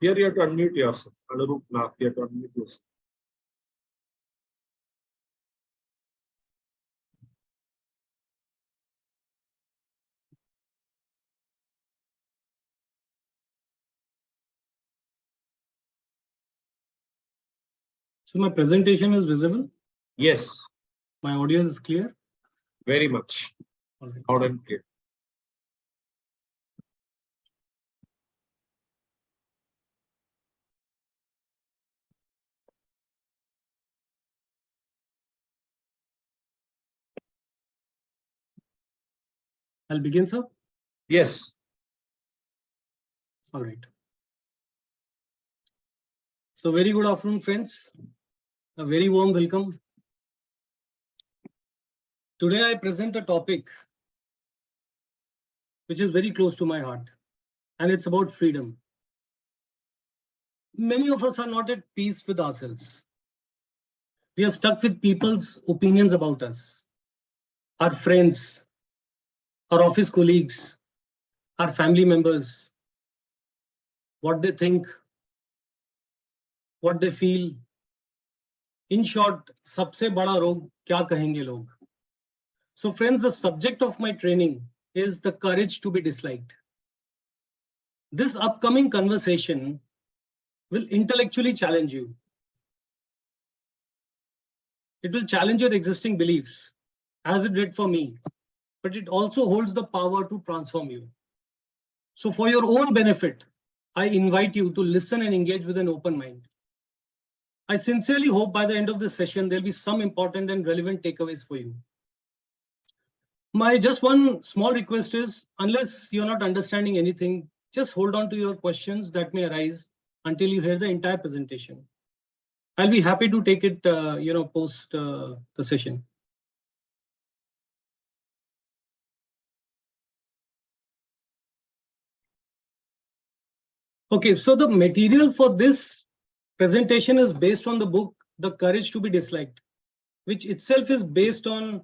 Here you have to unmute yourself. Anurup Nath, you have to unmute yourself. So my presentation is visible? Yes. My audio is clear? Very much. All right. Loud and clear. I'll begin, sir? Yes. All right. So very good afternoon, friends. A very warm welcome. Today I present a topic which is very close to my heart, and it's about freedom. Many of us are not at peace with ourselves. We are stuck with people's opinions about us, our friends, our office colleagues, our family members, what they think, what they feel. In short, सबसे बड़ा रोग क्या कहेंगे लोग? So friends, the subject of my training is the courage to be disliked. This upcoming conversation will intellectually challenge you. It will challenge your existing beliefs, as it did for me, but it also holds the power to transform you. So for your own benefit, I invite you to listen and engage with an open mind. I sincerely hope by the end of this session, there'll be some important and relevant takeaways for you. My just one small request is, unless you're not understanding anything, just hold on to your questions that may arise until you hear the entire presentation. I'll be happy to take it, post the session. Okay, so the material for this presentation is based on the book, The Courage to be Disliked, which itself is based on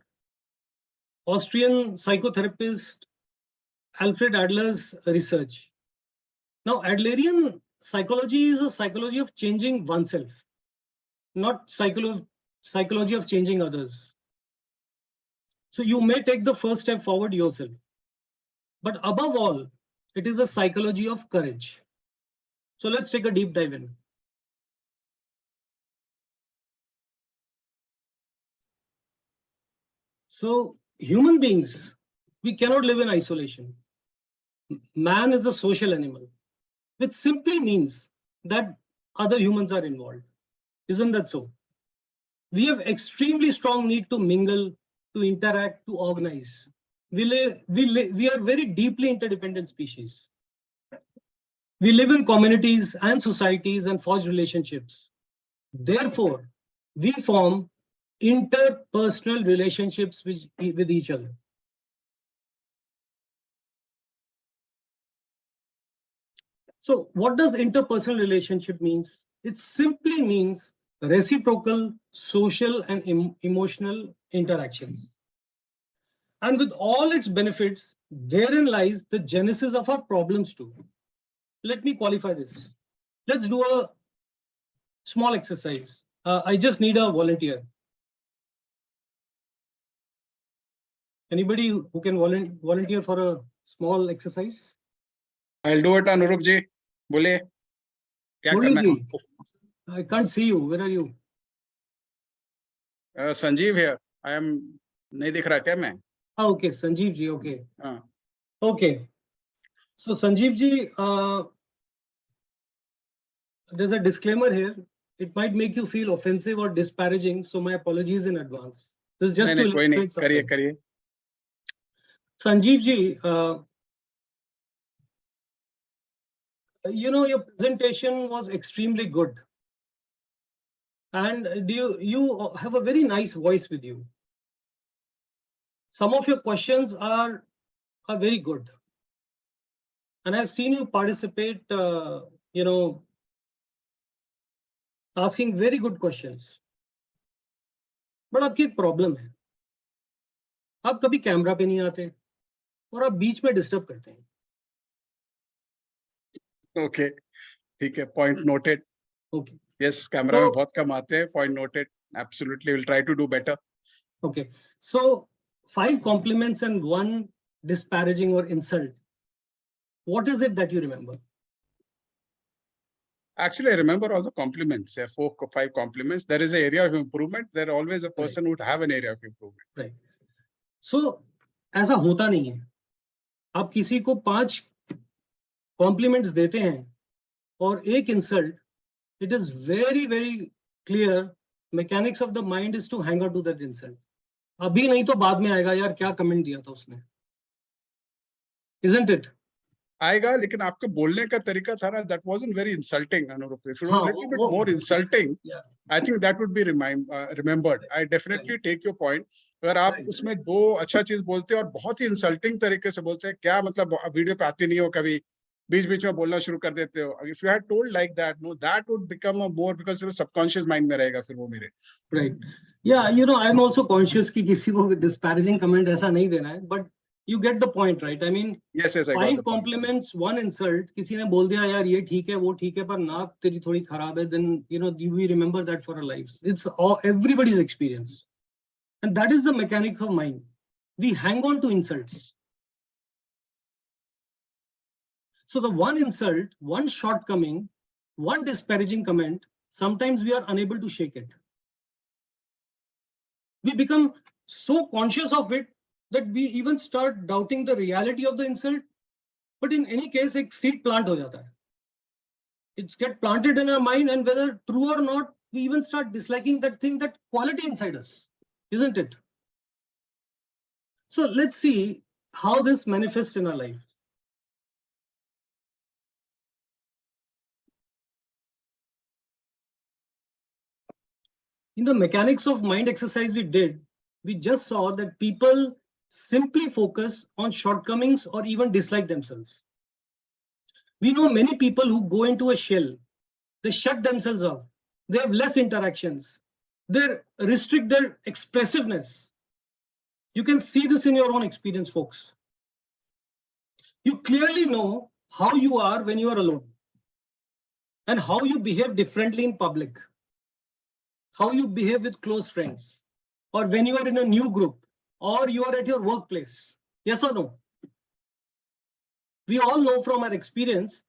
Austrian psychotherapist Alfred Adler's research. Now, Adlerian psychology is a psychology of changing oneself, not psychology of changing others. So you may take the first step forward yourself. But above all, it is a psychology of courage. So let's take a deep dive in. So human beings, we cannot live in isolation. Man is a social animal, which simply means that other humans are involved. Isn't that so? We have extremely strong need to mingle, to interact, to organize. We are very deeply interdependent species. We live in communities and societies and forge relationships. Therefore, we form interpersonal relationships with each other. So what does interpersonal relationship means? It simply means reciprocal social and emotional interactions. And with all its benefits, therein lies the genesis of our problems too. Let me qualify this. Let's do a small exercise. I just need a volunteer. Anybody who can volunteer for a small exercise? I'll do it, Anurup ji. Bole. I can't see you. Where are you? Sanjeev here. I am. नहीं दिख रहा क्या मैं? Okay, Sanjeev ji. Okay. Okay. So Sanjeev ji, there's a disclaimer here. It might make you feel offensive or disparaging, so my apologies in advance. This is just to illustrate something. करिए. Sanjeev ji, your presentation was extremely good, and you have a very nice voice with you. Some of your questions are very good, and I've seen you participate. Asking very good questions. But आपकी एक problem है, आप कभी camera पे नहीं आते और आप बीच में डिस्टर्ब करते हैं. Okay. ठीक है, point noted. Okay. Yes, camera में बहुत कम आते हैं. Point noted. Absolutely, we'll try to do better. Okay. So 5 compliments and 1 disparaging or insult. What is it that you remember? Actually, I remember all the compliments. There are 4 or 5 compliments. There is an area of improvement. There always a person would have an area of improvement. Right. So ऐसा होता नहीं है. आप किसी को 5 compliments देते हैं और 1 insult. It is very, very clear. Mechanics of the mind is to hang on to that insult. अभी नहीं तो बाद में आएगा यार क्या कमेंट दिया था उसने. Isn't it? आएगा, लेकिन आपके बोलने का तरीका था ना, that wasn't very insulting, Anurup. If it was a little bit वो- more insulting, Yeah. I think that would be remembered. I definitely take your point. अगर आप Right. उसमें 2 अच्छा चीज बोलते हैं और बहुत ही insulting तरीके से बोलते हैं, क्या मतलब वीडियो पे आते नहीं हो कभी, बीच-बीच में बोलना शुरू कर देते हो. If you had told like that, no, that would become a more, because subconscious mind में रहेगा फिर वो मेरे. Right. Yeah, you know, I'm also conscious कि किसी को disparaging comment ऐसा नहीं देना है, but you get the point, right? I mean, Yes, I got 5 the point. compliments, 1 insult. किसी ने बोल दिया यार ये ठीक है, वो ठीक है, पर नाक तेरी थोड़ी खराब है, then you know we remember that for our lives. It's everybody's experience, and that is the mechanic of mind. We hang on to insults. So the 1 insult, 1 shortcoming, 1 disparaging comment, sometimes we are unable to shake it. We become so conscious of it that we even start doubting the reality of the insult. But in any case, एक seed plant हो जाता है. It's get planted in our mind, and whether true or not, we even start disliking that thing, that quality inside us, isn't it? So let's see how this manifests in our life. In the mechanics of mind exercise we did, we just saw that people simply focus on shortcomings or even dislike themselves. We know many people who go into a shell, they shut themselves off, they have less interactions, they restrict their expressiveness. You can see this in your own experience, folks. You clearly know how you are when you are alone and how you behave differently in public, how you behave with close friends, or when you are in a new group, or you are at your workplace. Yes or no? We all know from our experience.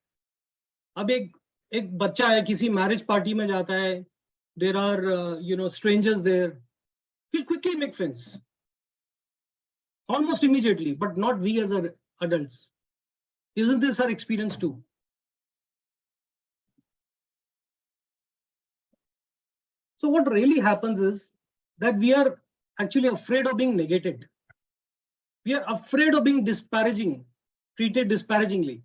अब एक बच्चा है किसी marriage party में जाता है, there are strangers there, he'll quickly make friends, almost immediately, but not we as adults. Isn't this our experience too? So what really happens is that we are actually afraid of being negated. We are afraid of being treated disparagingly,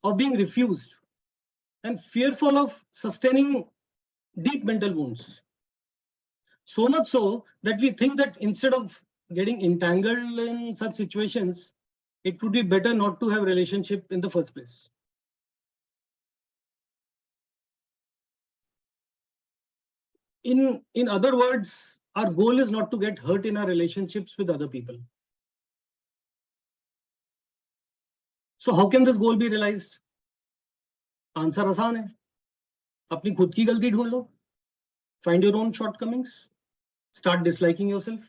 of being refused, and fearful of sustaining deep mental wounds. So much so that we think that instead of getting entangled in such situations, it would be better not to have relationship in the first place. In other words, our goal is not to get hurt in our relationships with other people. So how can this goal be realized? Answer आसान है. अपनी खुद की गलती ढूंढ लो. Find your own shortcomings. Start disliking yourself.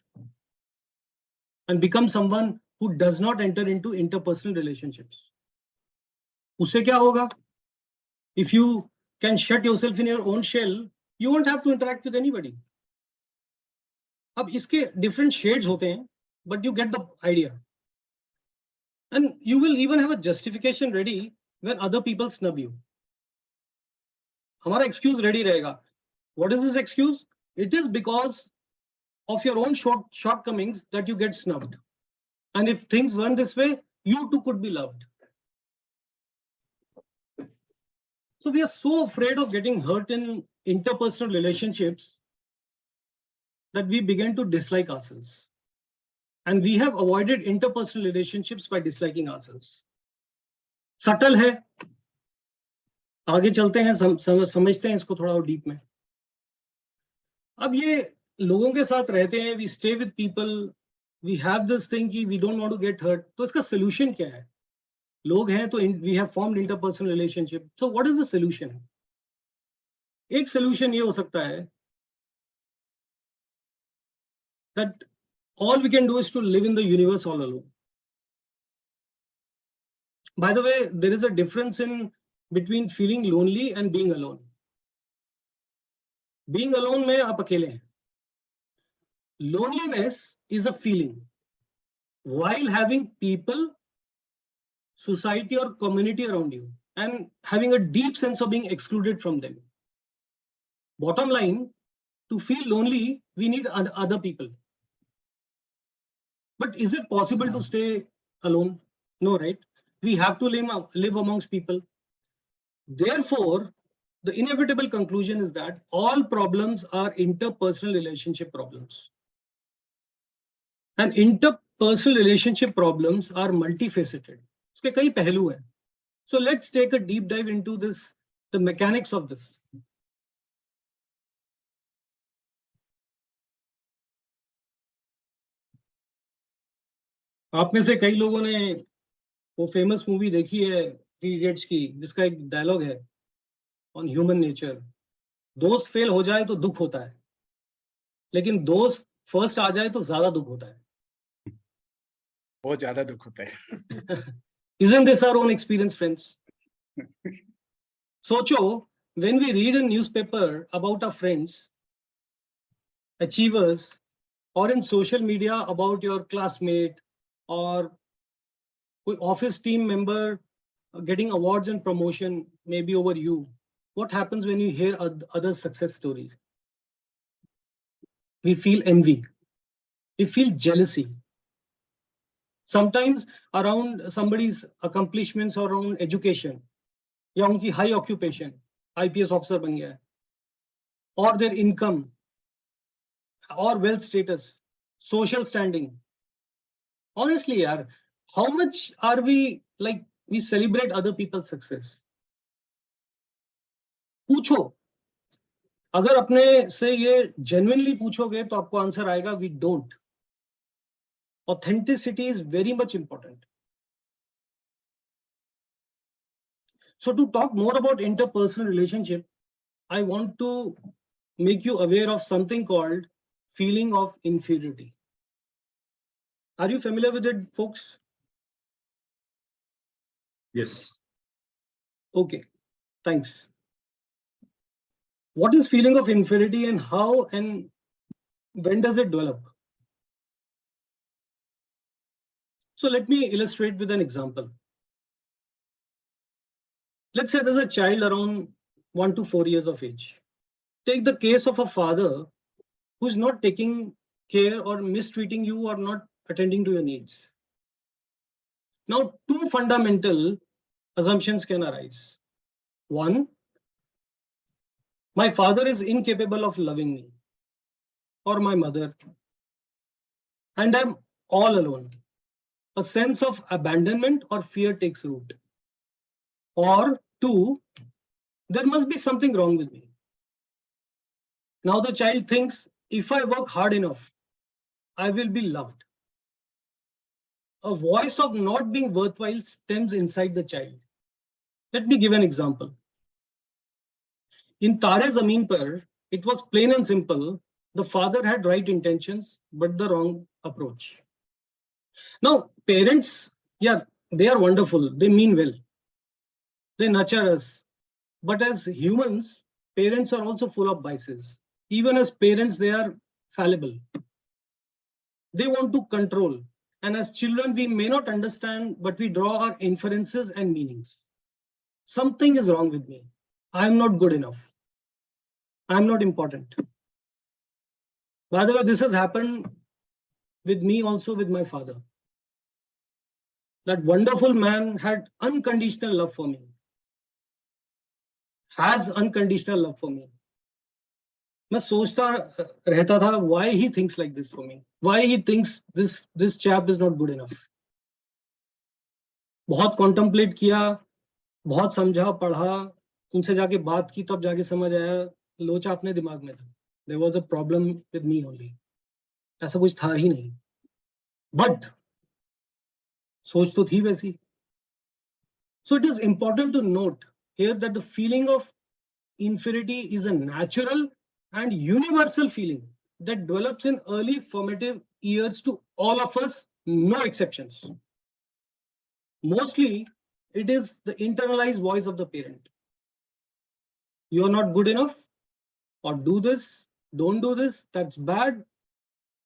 And become someone who does not enter into interpersonal relationships. उससे क्या होगा? If you can shut yourself in your own shell, you won't have to interact with anybody. अब इसके different shades होते हैं, but you get the idea. And you will even have a justification ready when other people snub you. हमारा excuse ready रहेगा. What is this excuse? It is because of your own shortcomings that you get snubbed. And if things weren't this way, you too could be loved. So we are so afraid of getting hurt in interpersonal relationships that we begin to dislike ourselves. And we have avoided interpersonal relationships by disliking ourselves. Subtle है. आगे चलते हैं, समझते हैं इसको थोड़ा और deep में. अब ये लोगों के साथ रहते हैं, we stay with people, we have this thing कि we don't want to get hurt. तो इसका solution क्या है? लोग हैं तो we have formed interpersonal relationship. So what is the solution? एक solution ये हो सकता है that all we can do is to live in the universe all alone. By the way, there is a difference in between feeling lonely and being alone. Being alone में आप अकेले हैं. Loneliness is a feeling while having people, society or community around you and having a deep sense of being excluded from them. Bottom line, to feel lonely, we need other people. But is it possible to stay alone? No, right? We have to live amongst people. Therefore, the inevitable conclusion is that all problems are interpersonal relationship problems. And interpersonal relationship problems are multifaceted. उसके कई पहलू हैं. So let's take a deep dive into this, the mechanics of this. आप में से कई लोगों ने वो फेमस मूवी देखी है थ्री इडियट्स की, जिसका एक डायलॉग है ऑन ह्यूमन नेचर. दोस्त फेल हो जाए तो दुख होता है, लेकिन दोस्त फर्स्ट आ जाए तो ज्यादा दुख होता है. बहुत ज्यादा दुख होता है. Isn't this our own experience, friends? सोचो, when we read a newspaper about our friends, achievers, or in social media about your classmate or office team member getting awards and promotion, maybe over you, what happens when you hear other success stories? We feel envy. We feel jealousy. Sometimes around somebody's accomplishments or around education, या उनकी high occupation, IPS officer बन गया है, or their income, or wealth status, social standing. Honestly, yaar, how much are we like we celebrate other people's success? पूछो, अगर अपने से ये genuinely पूछोगे तो आपको आंसर आएगा we don't. Authenticity is very much important. So to talk more about interpersonal relationship, I want to make you aware of something called feeling of inferiority. Are you familiar with it, folks? Yes. Okay, thanks. What is feeling of inferiority and how and when does it develop? So let me illustrate with an example. Let's say there's a child around 1 to 4 years of age. Take the case of a father who's not taking care or mistreating you or not attending to your needs. Now, two fundamental assumptions can arise. One, my father is incapable of loving me, or my mother, and I'm all alone. A sense of abandonment or fear takes root. Or two, there must be something wrong with me. Now the child thinks, if I work hard enough, I will be loved. A voice of not being worthwhile stems inside the child. Let me give an example. In Tare Zameen Par, it was plain and simple. The father had right intentions, but the wrong approach. Now, parents, yeah, they are wonderful. They mean well. They nurture us. But as humans, parents are also full of biases. Even as parents, they are fallible. They want to control. And as children, we may not understand, but we draw our inferences and meanings. Something is wrong with me. I'm not good enough. I'm not important. By the way, this has happened with me also with my father. That wonderful man had unconditional love for me. Has unconditional love for me. मैं सोचता रहता था why he thinks like this for me. Why he thinks this chap is not good enough. बहुत contemplate किया, बहुत समझा पढ़ा, उनसे जाके बात की तब जाके समझ आया लोचा अपने दिमाग में था. There was a problem with me only. ऐसा कुछ था ही नहीं. But सोच तो थी वैसी. So it is important to note here that the feeling of inferiority is a natural and universal feeling that develops in early formative years to all of us, no exceptions. Mostly, it is the internalized voice of the parent. You are not good enough, or do this, don't do this, that's bad.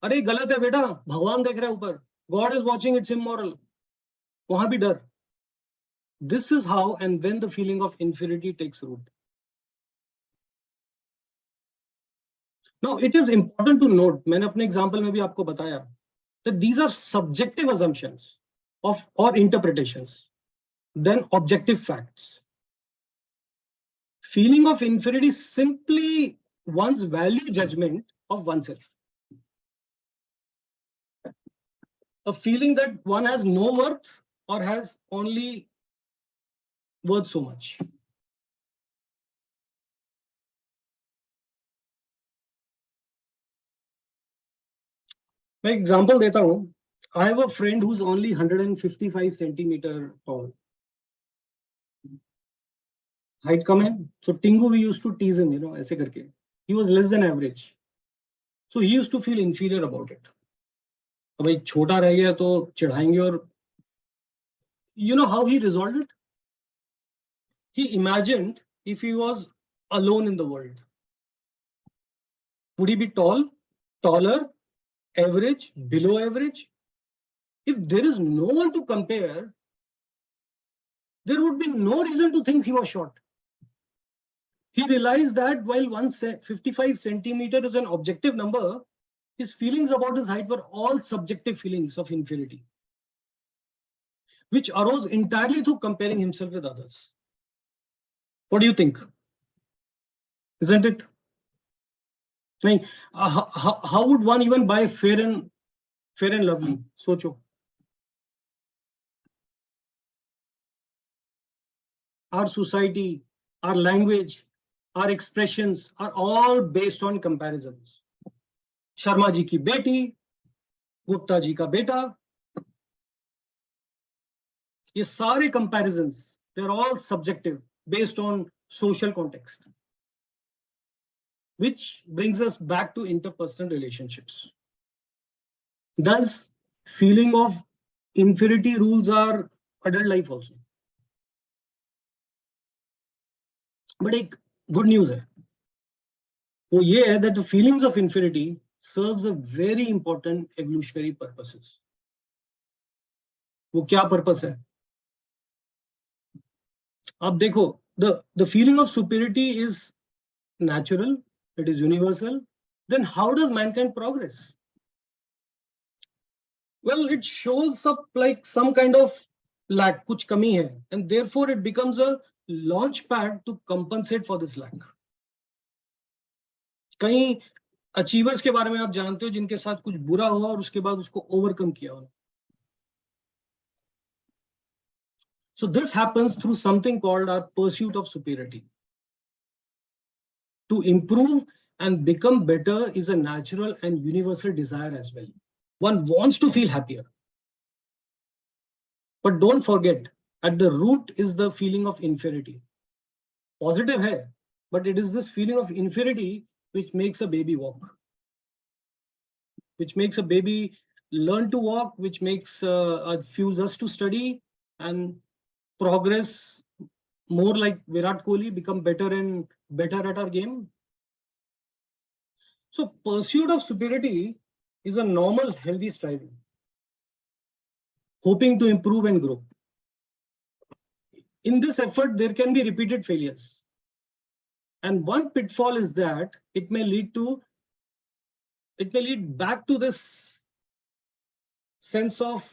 अरे गलत है बेटा, भगवान देख रहा है ऊपर. God is watching, it's immoral. वहां भी डर. This is how and when the feeling of inferiority takes root. Now, it is important to note, मैंने अपने example में भी आपको बताया, that these are subjective assumptions of or interpretations, then objective facts. Feeling of inferiority is simply one's value judgment of oneself. A feeling that one has no worth or has only worth so much. मैं example देता हूं. I have a friend who's only 155 centimeter tall. Height कम है. So Tingu, we used to tease him, ऐसे करके. He was less than average. So he used to feel inferior about it. तो भाई छोटा रह गया तो चिढ़ाएंगे. और you know how he resolved it? He imagined if he was alone in the world. Would he be tall, taller, average, below average? If there is no one to compare, there would be no reason to think he was short. He realized that while 155 centimeter is an objective number, his feelings about his height were all subjective feelings of inferiority, which arose entirely through comparing himself with others. What do you think? Isn't it? Like, how would one even buy Fair and Lovely? Socho. Our society, our language, our expressions are all based on comparisons. Sharma ji ki beti, Gupta ji ka beta. ये सारे comparisons, they're all subjective, based on social context. Which brings us back to interpersonal relationships. Thus, feeling of inferiority rules our adult life also. But एक good news है. वो ये है that the feelings of inferiority serves a very important evolutionary purposes. वो क्या purpose है? अब देखो, the feeling of superiority is natural, it is universal. Then how does mankind progress? Well, it shows up like some kind of lack, कुछ कमी है, and therefore it becomes a launch pad to compensate for this lack. कई achievers के बारे में आप जानते हो जिनके साथ कुछ बुरा हुआ और उसके बाद उसको ओवरकम किया हो. So this happens through something called our pursuit of superiority. To improve and become better is a natural and universal desire as well. One wants to feel happier. But don't forget, at the root is the feeling of inferiority. Positive hai, but it is this feeling of inferiority which makes a baby walk. Which makes a baby learn to walk, which makes fuels us to study and progress more like Virat Kohli, become better and better at our game. So pursuit of superiority is a normal, healthy striving, hoping to improve and grow. In this effort, there can be repeated failures. And one pitfall is that it may lead back to this sense of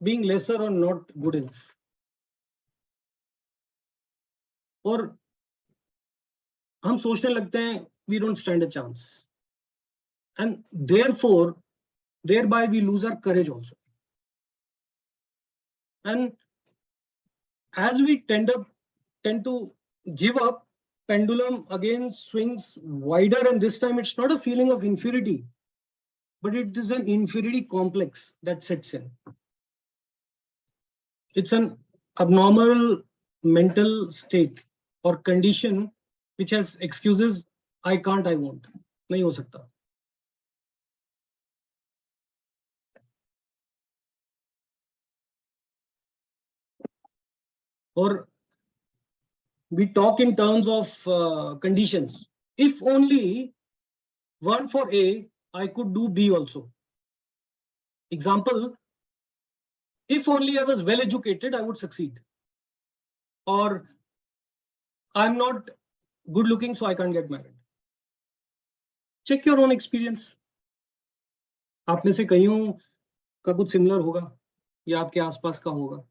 being lesser or not good enough. और हम सोचने लगते हैं we don't stand a chance, and thereby we lose our courage also. And as we tend to give up, pendulum again swings wider, and this time it's not a feeling of inferiority, but it is an inferiority complex that sets in. It's an abnormal mental state or condition which has excuses, I can't, I won't. नहीं हो सकता. Or we talk in terms of conditions. If only weren't for A, I could do B also. Example, if only I was well educated, I would succeed. Or I'm not good looking, so I can't get married. Check your own experience. आप में से कईयों का कुछ similar होगा या आपके आसपास का होगा.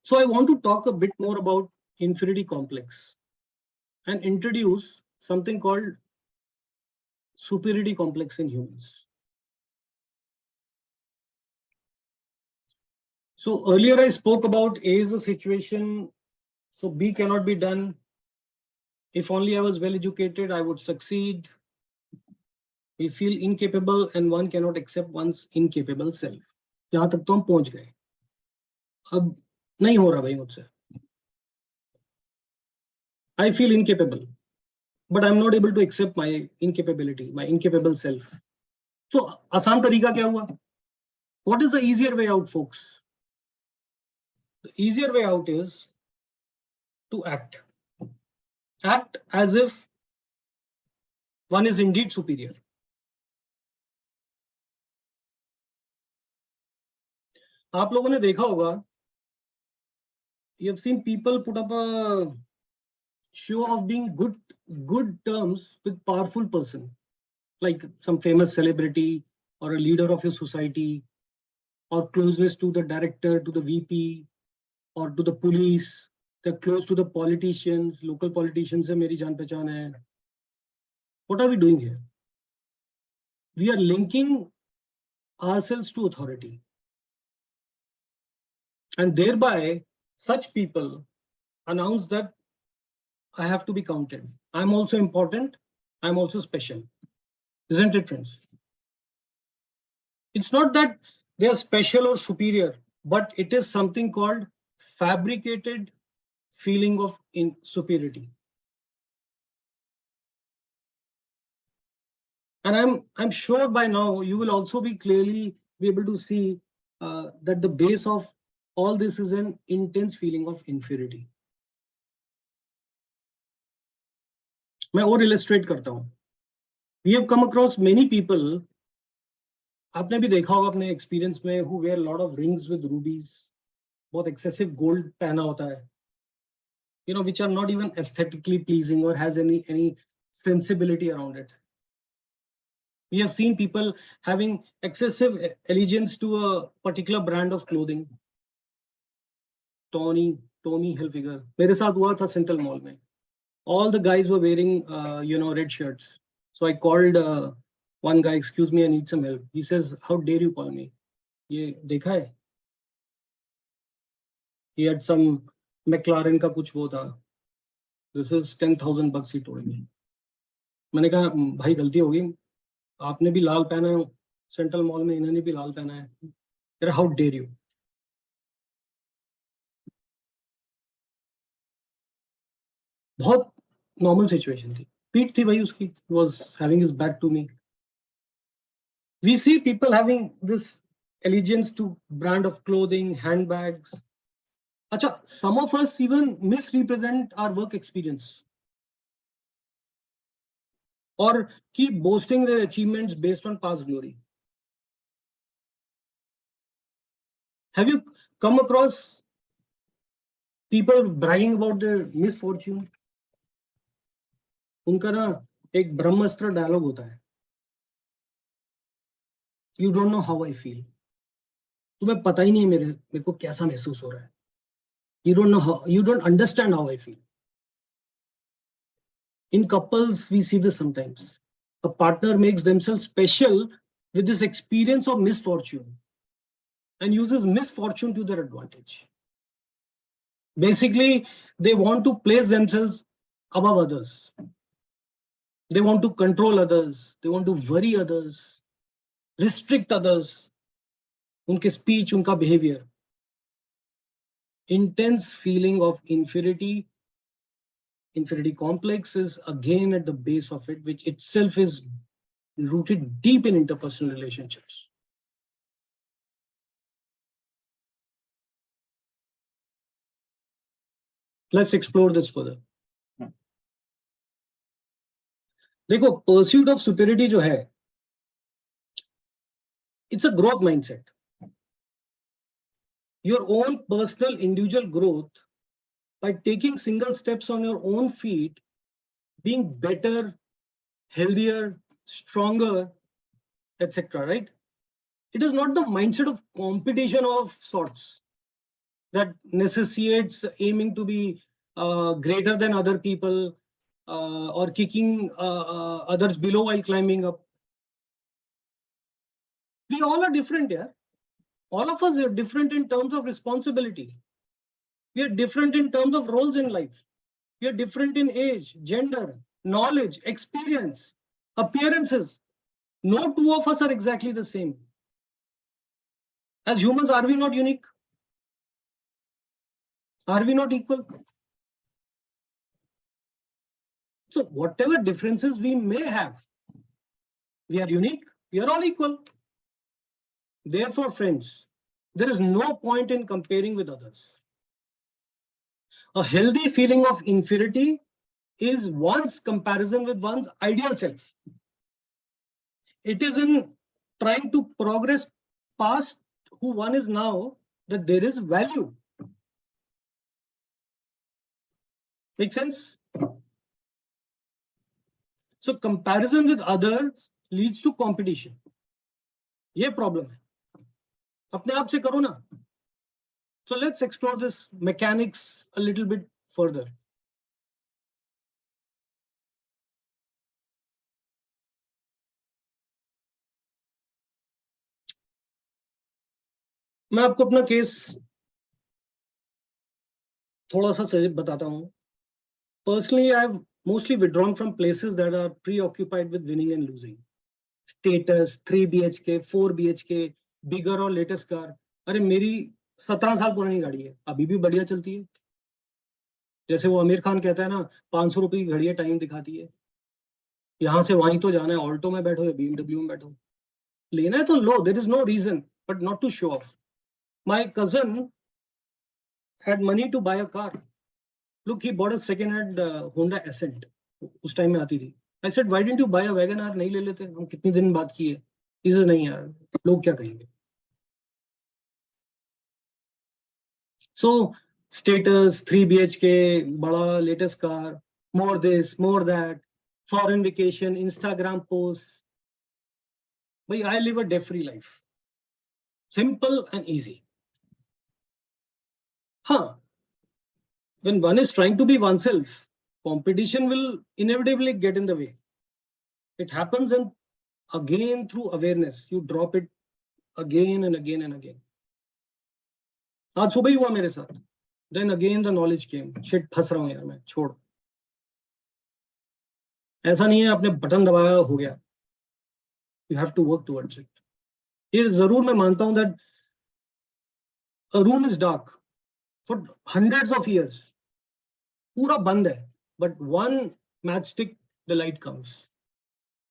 So I want to talk a bit more about inferiority complex and introduce something called superiority complex in humans. So earlier I spoke about A is a situation, so B cannot be done. If only I was well educated, I would succeed. We feel incapable and one cannot accept one's incapable self. यहाँ तक तो हम पहुंच गए. अब नहीं हो रहा भाई मुझसे. I feel incapable, but I'm not able to accept my incapability, my incapable self. So आसान तरीका क्या हुआ? What is the easier way out, folks? The easier way out is to act. Act as if one is indeed superior. आप लोगों ने देखा होगा, you have seen people put up a show of being good terms with powerful person, like some famous celebrity or a leader of your society, or closeness to the director, to the VP, or to the police. They're close to the politicians, local politicians. से मेरी जान पहचान है. What are we doing here? We are linking ourselves to authority. And thereby, such people announce that I have to be counted. I'm also important. I'm also special. Isn't it, friends? It's not that they are special or superior, but it is something called fabricated feeling of superiority. And I'm sure by now you will also be clearly be able to see that the base of all this is an intense feeling of inferiority. मैं और illustrate करता हूँ. We have come across many people. आपने भी देखा होगा अपने experience में who wear a lot of rings with rubies. बहुत excessive gold पहना होता है. You know, which are not even aesthetically pleasing or has any sensibility around it. We have seen people having excessive allegiance to a particular brand of clothing. Tommy Hilfiger. मेरे साथ हुआ था Central Mall में. All the guys were wearing, red shirts. So I called one guy, excuse me, I need some help. He says, how dare you call me? ये देखा है? He had some McLaren का कुछ वो था. This is $10,000, he told me. मैंने कहा भाई गलती होगी. आपने भी लाल पहना है सेंट्रल मॉल में, इन्होंने भी लाल पहना है. कह रहा, how dare you? बहुत normal situation थी. पीठ थी भाई उसकी. He was having his back to me. We see people having this allegiance to brand of clothing, handbags. Acha, some of us even misrepresent our work experience or keep boasting their achievements based on past glory. Have you come across people bragging about their misfortune? उनका ना एक ब्रह्मास्त्र dialogue होता है. You don't know how I feel. तुम्हें पता ही नहीं मेरे को कैसा महसूस हो रहा है. You don't understand how I feel. In couples, we see this sometimes. A partner makes themselves special with this experience of misfortune and uses misfortune to their advantage. Basically, they want to place themselves above others. They want to control others. They want to worry others, restrict others. उनके speech, उनका behavior. intense feeling of inferiority complex is again at the base of it, which itself is rooted deep in interpersonal relationships. Let's explore this further. देखो, pursuit of superiority जो है, it's a growth mindset. Your own personal individual growth by taking single steps on your own feet, being better, healthier, stronger, etc. Right? It is not the mindset of competition of sorts that necessitates aiming to be greater than other people or kicking others below while climbing up. We all are different here. All of us are different in terms of responsibility. We are different in terms of roles in life. We are different in age, gender, knowledge, experience, appearances. No two of us are exactly the same. As humans, are we not unique? Are we not equal? So whatever differences we may have, we are unique, we are all equal. Therefore, friends, there is no point in comparing with others. A healthy feeling of inferiority is one's comparison with one's ideal self. It is in trying to progress past who one is now that there is value. Make sense? So comparison with others leads to competition. ये problem है. अपने आप से करो ना. So let's explore this mechanics a little bit further. मैं आपको अपना केस थोड़ा सा बताता हूँ. Personally, I've mostly withdrawn from places that are preoccupied with winning and losing. Status, 3 BHK, 4 BHK, bigger और latest car. अरे मेरी 17 साल पुरानी गाड़ी है, अभी भी बढ़िया चलती है. जैसे वो आमिर खान कहता है ना, 500 रुपए की घड़ी है, टाइम दिखाती है. यहाँ से वहीं तो जाना है, ऑल्टो में बैठो या BMW में बैठो. लेना है तो लो, there is no reason, but not to show off. My cousin had money to buy a car. Look, he bought a second-hand Honda Ascent. उस टाइम में आती थी. I said, why didn't you buy a Wagon R? नहीं ले लेते, हम कितने दिन बात किए. He says, नहीं यार, लोग क्या कहेंगे. So status, 3 BHK, बड़ा latest car, more this, more that, foreign vacation, Instagram posts. But I live a debt-free life. Simple and easy. Huh. When one is trying to be oneself, competition will inevitably get in the way. It happens, and again through awareness, you drop it again and again and again. आज सुबह ही हुआ मेरे साथ. Then again the knowledge came. Shit, फंस रहा हूँ यार मैं, छोड़. ऐसा नहीं है आपने बटन दबाया हो गया. You have to work towards it. ये जरूर मैं मानता हूँ that a room is dark for hundreds of years. पूरा बंद है, but one matchstick, the light comes.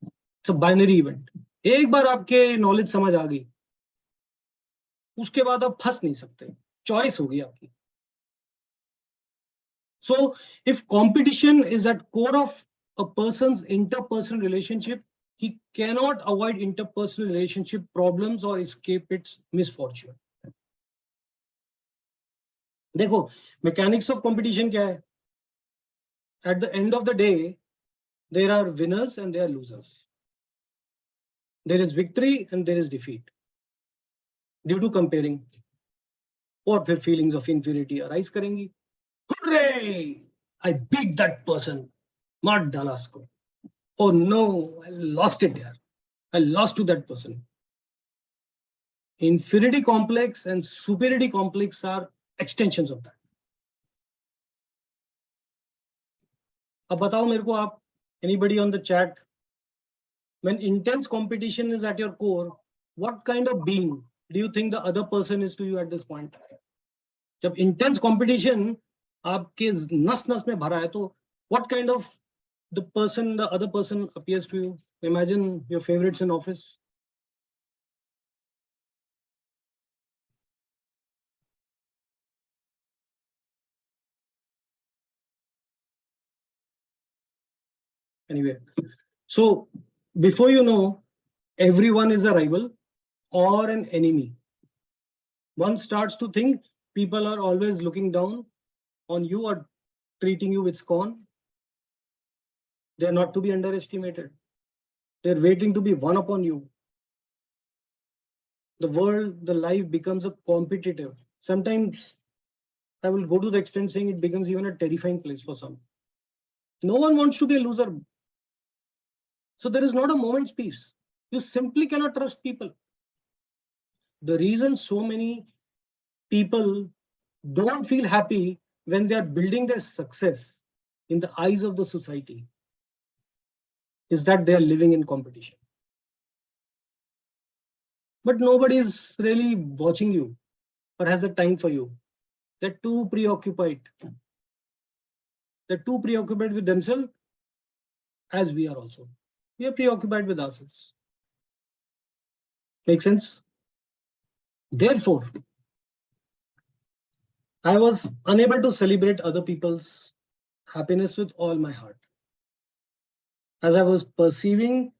It's a binary event. एक बार आपके knowledge समझ आ गई, उसके बाद आप फंस नहीं सकते. Choice होगी आपकी. So if competition is at core of a person's interpersonal relationship, he cannot avoid interpersonal relationship problems or escape its misfortune. देखो, mechanics of competition क्या है? At the end of the day, there are winners and there are losers. There is victory and there is defeat due to comparing. और फिर feelings of inferiority arise करेंगी. Hooray! I beat that person. मार डाला उसको. Oh no, I lost it here. I lost to that person. Inferiority complex and superiority complex are extensions of that. अब बताओ मेरे को आप, anybody on the chat, when intense competition is at your core, what kind of being do you think the other person is to you at this point? जब intense competition आपके नस नस में भरा है, तो what kind of the other person appears to you? Imagine your favorites in office. Anyway, so before you know, everyone is a rival or an enemy. One starts to think people are always looking down on you or treating you with scorn. They are not to be underestimated. They're waiting to be won upon you. The world, the life becomes a competitive. Sometimes I will go to the extent saying it becomes even a terrifying place for some. No one wants to be a loser. So there is not a moment's peace. You simply cannot trust people. The reason so many people don't feel happy when they are building their success in the eyes of the society is that they are living in competition. But nobody is really watching you or has a time for you. They're too preoccupied. They're too preoccupied with themselves, as we are also. We are preoccupied with ourselves. Make sense? Therefore, I was unable to celebrate other people's happiness with all my heart, as I was perceiving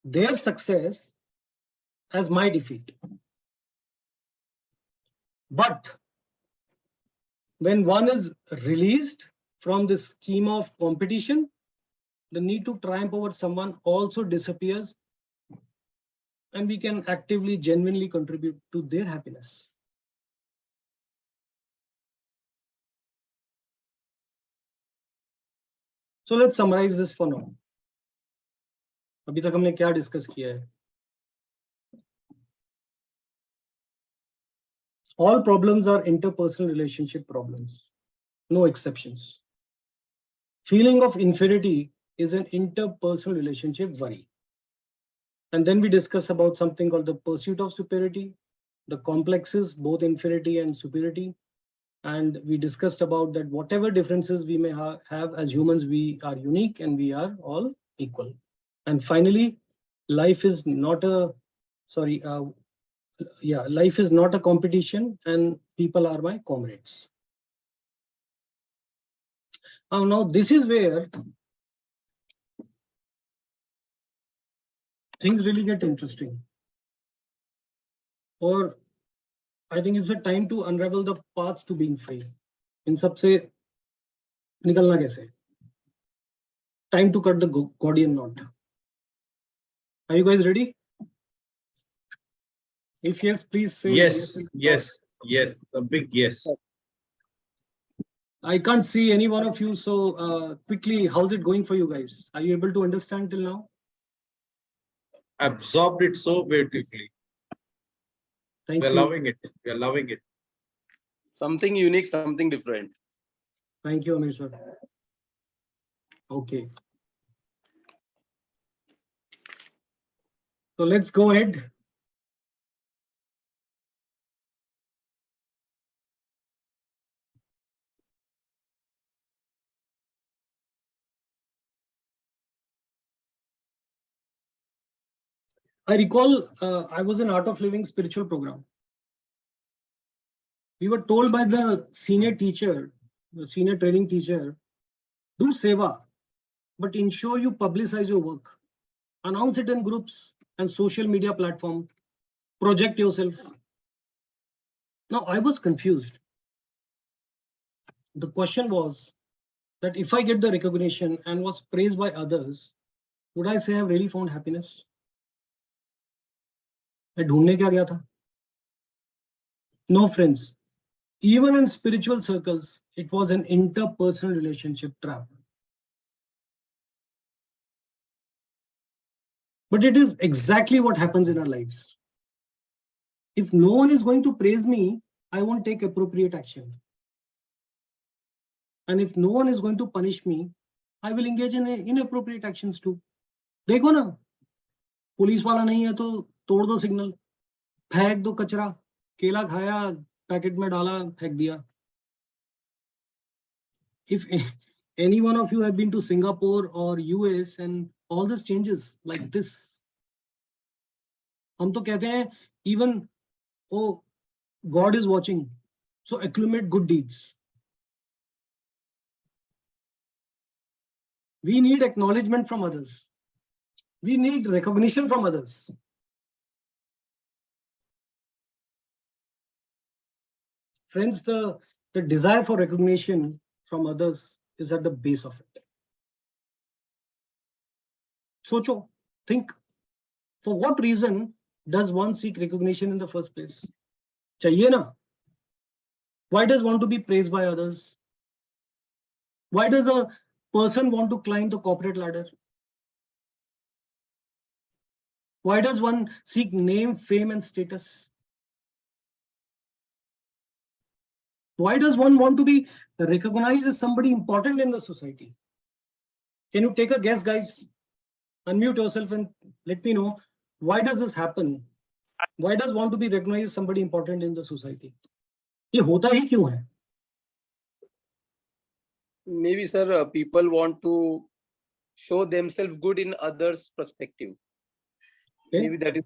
their success as my defeat. But when one is released from this scheme of competition, the need to triumph over someone also disappears, and we can actively, genuinely contribute to their happiness. So let's summarize this for now. अभी तक हमने क्या discuss किया है? All problems are interpersonal relationship problems, no exceptions. Feeling of inferiority is an interpersonal relationship worry. And then we discuss about something called the pursuit of superiority, the complexes, both inferiority and superiority. And we discussed about that whatever differences we may have as humans, we are unique and we are all equal. And finally, life is not a, life is not a competition and people are my comrades. Now this is where things really get interesting. Or I think it's a time to unravel the paths to being free. In सबसे निकलना कैसे? Time to cut the Gordian knot. Are you guys ready? If yes, please say Yes, yes, yes. A big yes. I can't see any one of you, so quickly, how's it going for you guys? Are you able to understand till now? Absorbed it so beautifully. Thank We're you. loving it. We're loving it. Something unique, something different. Thank you, Ameshwar. Okay. So let's go ahead. I recall I was in Art of Living spiritual program. We were told by the senior teacher, the senior training teacher, do seva, but ensure you publicize your work, announce it in groups and social media platform, project yourself. Now I was confused. The question was that if I get the recognition and was praised by others, would I say I've really found happiness? मैं ढूंढने क्या गया था? No, friends. Even in spiritual circles, it was an interpersonal relationship trap. But it is exactly what happens in our lives. If no one is going to praise me, I won't take appropriate action. And if no one is going to punish me, I will engage in inappropriate actions too. देखो ना, police वाला नहीं है तो तोड़ दो signal, फेंक दो कचरा, केला खाया पैकेट में डाला फेंक दिया. if any one of you have been to Singapore or US and all this changes like this, हम तो कहते हैं even, oh, God is watching, so accumulate good deeds. We need acknowledgement from others. We need recognition from others. Friends, the desire for recognition from others is at the base of it. Socho, think, for what reason does one seek recognition in the first place? Chahiye na? Why does one to be praised by others? Why does a person want to climb the corporate ladder? Why does one seek name, fame, and status? Why does one want to be recognized as somebody important in the society? Can you take a guess, guys? Unmute yourself and let me know, why does this happen? Why does want to be recognized as somebody important in the society? ये होता ही क्यों है? Maybe, sir, people want to show themselves good in others' perspective. Okay. Maybe that is.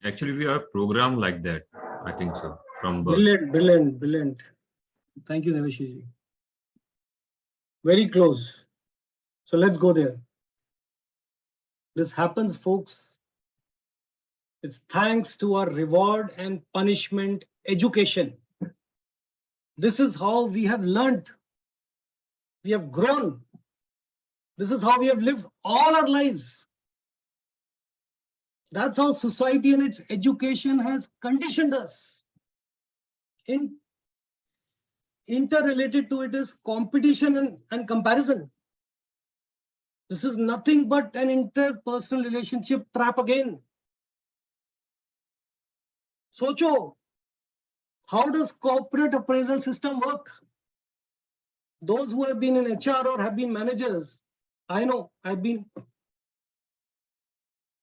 Actually, we are programmed like that. I think so. From birth. Brilliant, brilliant, brilliant. Thank you, Devashiji. Very close. So let's go there. This happens, folks. It's thanks to our reward and punishment education. This is how we have learned. We have grown. This is how we have lived all our lives. That's how society and its education has conditioned us. Interrelated to it is competition and comparison. This is nothing but an interpersonal relationship trap again. Socho, how does corporate appraisal system work? Those who have been in HR or have been managers, I know,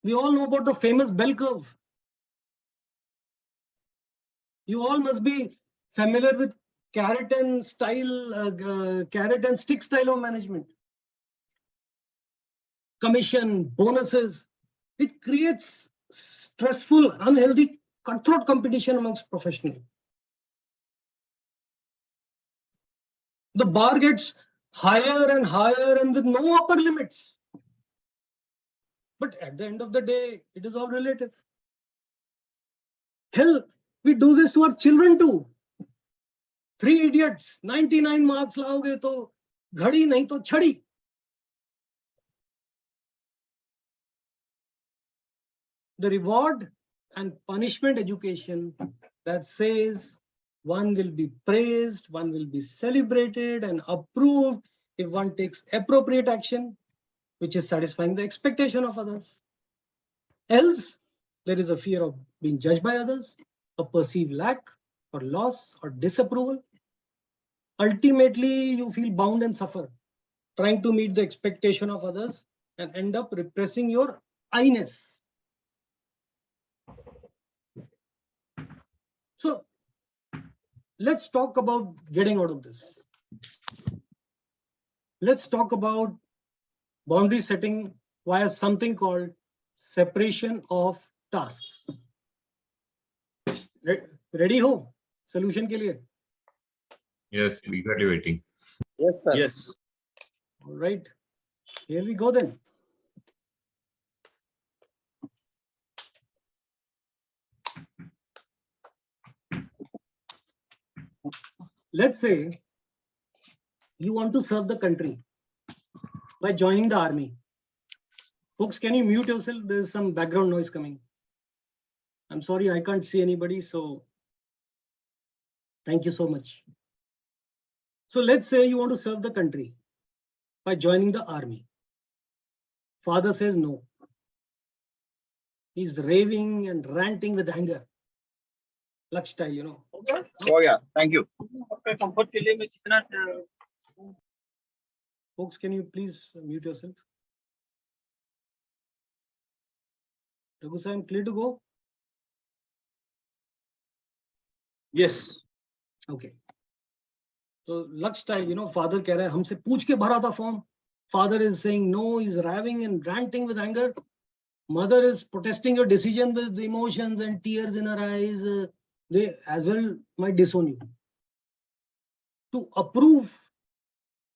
we all know about the famous bell curve. You all must be familiar with carrot and stick style of management. Commission, bonuses, it creates stressful, unhealthy, cutthroat competition amongst professionals. The bar gets higher and higher and with no upper limits. But at the end of the day, it is all relative. Hell, we do this to our children too. 3 idiots, 99 marks laoge to ghadi nahi to chhadi. The reward and punishment education that says one will be praised, one will be celebrated and approved if one takes appropriate action, which is satisfying the expectation of others. Else, there is a fear of being judged by others, a perceived lack or loss or disapproval. Ultimately, you feel bound and suffer, trying to meet the expectation of others and end up repressing your I-ness. So let's talk about getting out of this. Let's talk about boundary setting via something called separation of tasks. Ready ho? Solution ke liye? Yes, eagerly waiting. Yes, sir. Yes. All right, here we go then. Let's say you want to serve the country by joining the army. Folks, can you mute yourself? There's some background noise coming. I'm sorry, I can't see anybody, so thank you so much. So let's say you want to serve the country by joining the army. Father says no. He's raving and ranting with anger. Laksh style, you know. Oh yeah, thank you. Folks, can you please mute yourself? Raghu sir, I'm clear to go? Yes. Okay. तो लक्ष्य time, father कह रहा है हमसे पूछ के भरा था form. Father is saying no, he's raving and ranting with anger. Mother is protesting your decision with emotions and tears in her eyes. They as well might disown you. To approve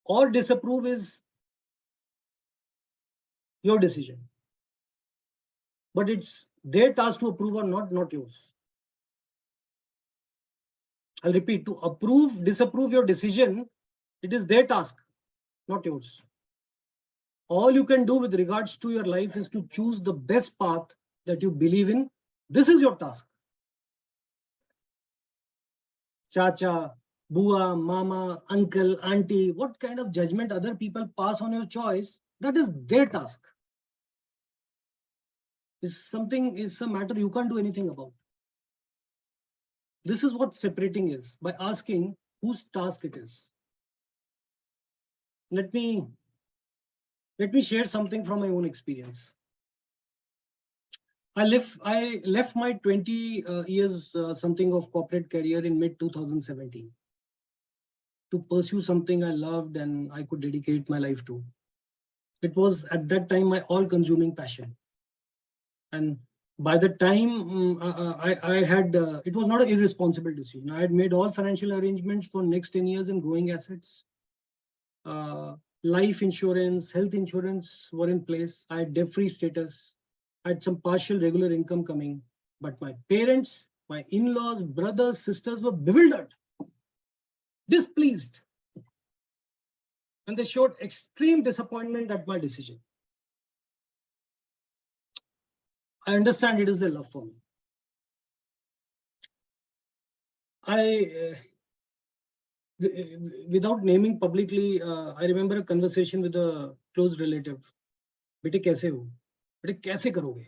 or disapprove is your decision. But it's their task to approve or not yours. I'll repeat, to approve, disapprove your decision, it is their task, not yours. All you can do with regards to your life is to choose the best path that you believe in. This is your task. Chacha, bua, mama, uncle, auntie, what kind of judgment other people pass on your choice, that is their task. It's a matter you can't do anything about. This is what separating is, by asking whose task it is. Let me share something from my own experience. I left my 20 years something of corporate career in mid 2017 to pursue something I loved and I could dedicate my life to. It was at that time my all-consuming passion. And by the time I had, it was not an irresponsible decision. I had made all financial arrangements for next 10 years in growing assets. Life insurance, health insurance were in place. I had debt-free status. I had some partial regular income coming. But my parents, my in-laws, brothers, sisters were bewildered, displeased. And they showed extreme disappointment at my decision. I understand it is their love for me. Without naming publicly, I remember a conversation with a close relative. बेटे कैसे हो? बेटे कैसे करोगे?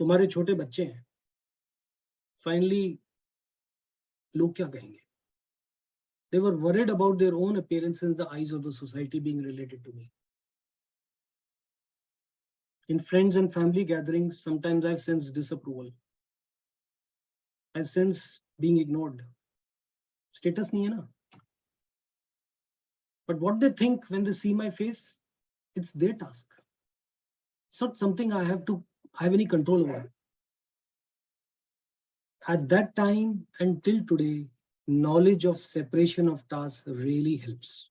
तुम्हारे छोटे बच्चे हैं. Finally, लोग क्या कहेंगे? They were worried about their own appearance in the eyes of the society being related to me. In friends and family gatherings, sometimes I've sensed disapproval. I've sensed being ignored. Status nahi hai na. But what they think when they see my face, it's their task. It's not something I have any control over. At that time until today, knowledge of separation of tasks really helps.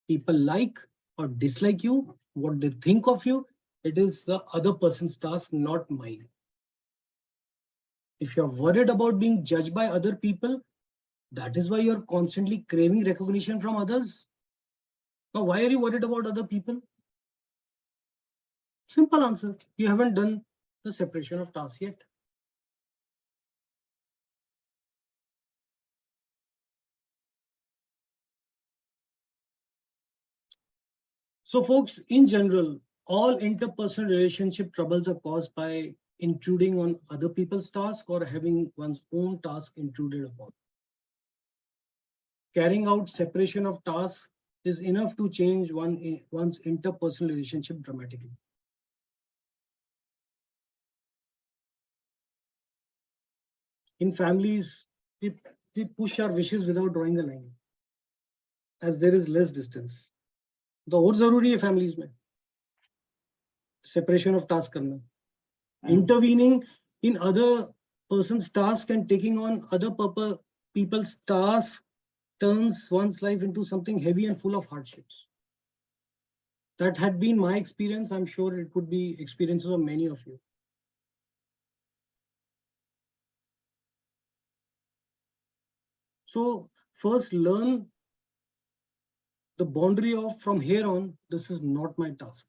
People like or dislike you, what they think of you, it is the other person's task, not mine. If you're worried about being judged by other people, that is why you're constantly craving recognition from others. Now, why are you worried about other people? Simple answer. You haven't done the separation of tasks yet. So folks, in general, all interpersonal relationship troubles are caused by intruding on other people's tasks or having one's own task intruded upon. Carrying out separation of tasks is enough to change one's interpersonal relationship dramatically. In families, we push our wishes without drawing a line, as there is less distance. The और जरूरी है families में separation of task करना. Intervening in other person's task and taking on other people's tasks turns one's life into something heavy and full of hardships. That had been my experience. I'm sure it could be experiences of many of you. So first learn the boundary of from here on, this is not my task,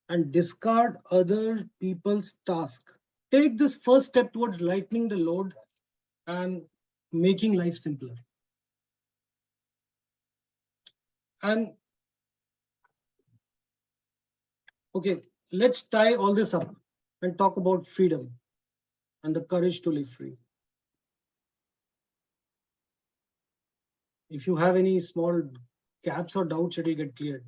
and discard other people's task. Take this first step towards lightening the load and making life simpler. And okay, let's tie all this up and talk about freedom and the courage to live free. If you have any small gaps or doubts, it will get cleared.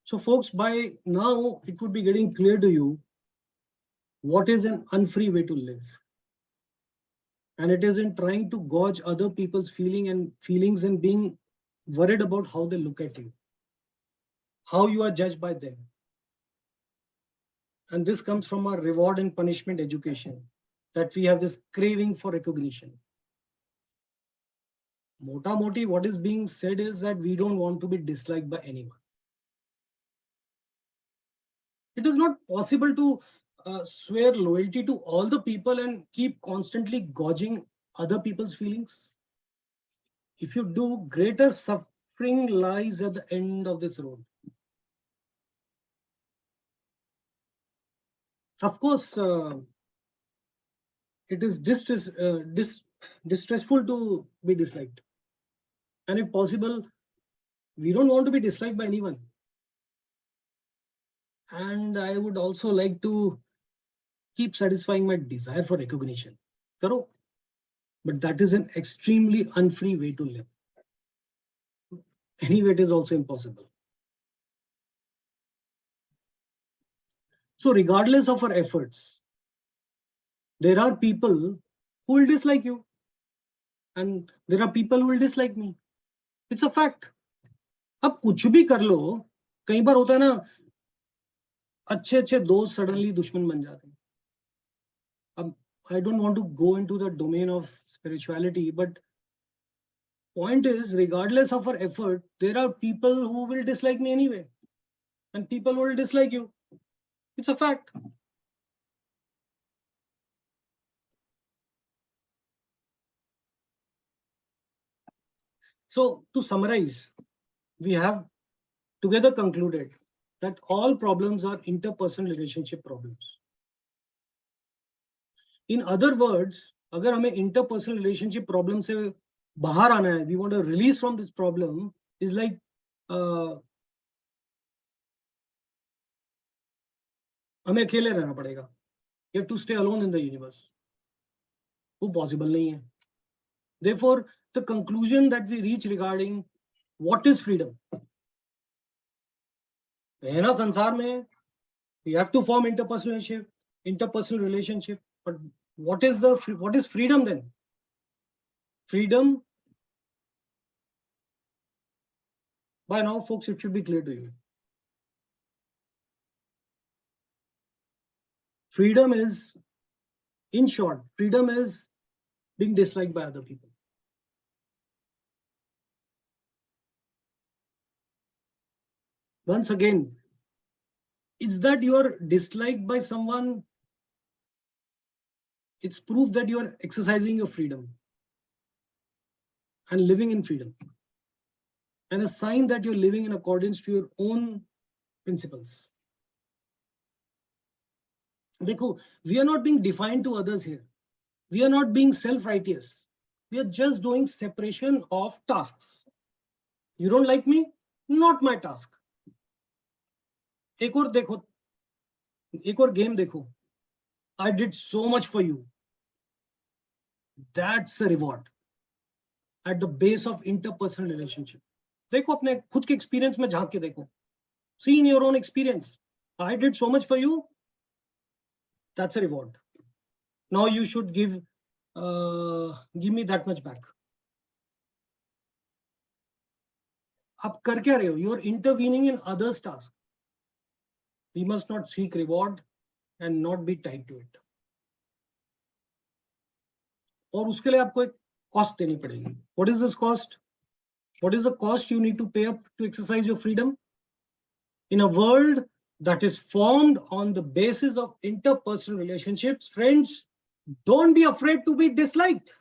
So folks, by now it would be getting clear to you what is an unfree way to live. And it is in trying to gauge other people's feelings and being worried about how they look at you, how you are judged by them. And this comes from our reward and punishment education, that we have this craving for recognition. Mota moti, what is being said is that we don't want to be disliked by anyone. It is not possible to swear loyalty to all the people and keep constantly gauging other people's feelings. If you do, greater suffering lies at the end of this road. Of course, it is distressful to be disliked. And if possible, we don't want to be disliked by anyone. And I would also like to keep satisfying my desire for recognition. Karo. But that is an extremely unfree way to live. Anyway, it is also impossible. So regardless of our efforts, there are people who will dislike you. And there are people who will dislike me. It's a fact. अब कुछ भी कर लो, कई बार होता है ना, अच्छे अच्छे दोस्त सडनली दुश्मन बन जाते हैं. अब I don't want to go into the domain of spirituality, but point is, regardless of our effort, there are people who will dislike me anyway, and people will dislike you. It's a fact. So to summarize, we have together concluded that all problems are interpersonal relationship problems. In other words, अगर हमें interpersonal relationship problem से बाहर आना है, we want to release from this problem, is like हमें अकेले रहना पड़ेगा. You have to stay alone in the universe. वो possible नहीं है. Therefore, the conclusion that we reach regarding what is freedom. रहना संसार में, we have to form interpersonal relationship. But what is freedom then? Freedom, by now, folks, it should be clear to you. Freedom is, in short, freedom is being disliked by other people. Once again, it's that you are disliked by someone, it's proof that you are exercising your freedom and living in freedom, and a sign that you're living in accordance to your own principles. Dekho, we are not being defined to others here. We are not being self-righteous. We are just doing separation of tasks. You don't like me? Not my task. एक और देखो, एक और game देखो. I did so much for you. That's a reward at the base of interpersonal relationship. देखो अपने खुद के experience में झांक के देखो. See in your own experience. I did so much for you. That's a reward. Now you should give me that much back. आप कर क्या रहे हो? You are intervening in others' task. We must not seek reward and not be tied to it. और उसके लिए आपको एक cost देनी पड़ेगी. What is this cost? What is the cost you need to pay up to exercise your freedom? In a world that is formed on the basis of interpersonal relationships, friends, don't be afraid to be disliked.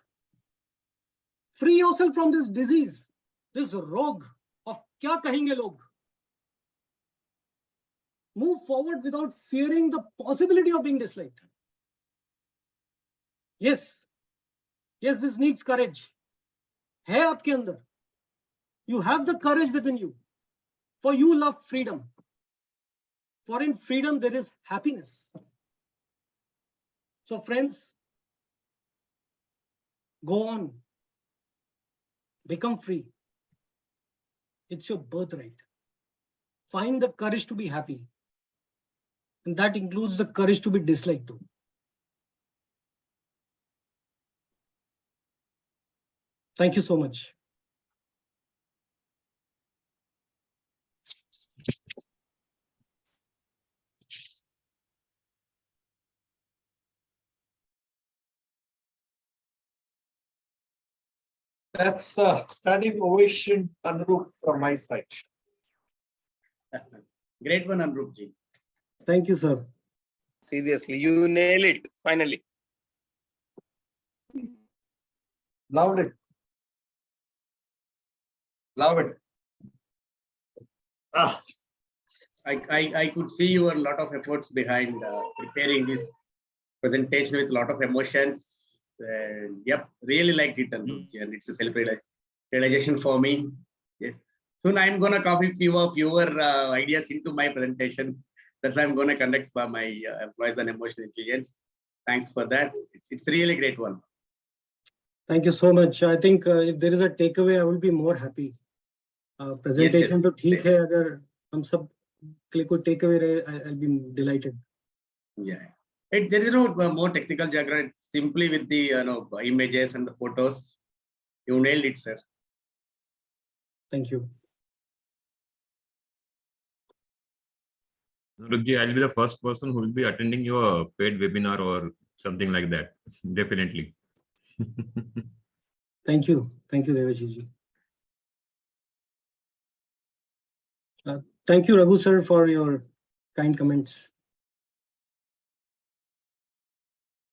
Free yourself from this disease, this rogue of क्या कहेंगे लोग. Move forward without fearing the possibility of being disliked. Yes, this needs courage. है आपके अंदर. You have the courage within you, for you love freedom. For in freedom there is happiness. So friends, go on. Become free. It's your birthright. Find the courage to be happy. And that includes the courage to be disliked too. Thank you so much. That's standing ovation, Anurup, from my side. Great one, Anurup ji. Thank you, sir. Seriously, you nail it finally. Loved it. Love it. Ah, I could see your lot of efforts behind preparing this presentation with a lot of emotions. And yep, really liked it, Anurup ji, and it's a self-realization for me. Yes. Soon I'm gonna copy fewer ideas into my presentation. That's why I'm gonna conduct for my employees and emotional intelligence. Thanks for that. It's really great one. Thank you so much. I think if there is a takeaway, I will be more happy. Presentation तो ठीक है, अगर हम सब के लिए कोई takeaway रहे, I'll be delighted. Yeah. There is no more technical jargon. It's simply with the images and the photos. You nailed it, sir. Thank you. Rupji, I'll be the first person who will be attending your paid webinar or something like that. Definitely. Thank you. Thank you, Devashi ji. Thank you, Raghu sir, for your kind comments.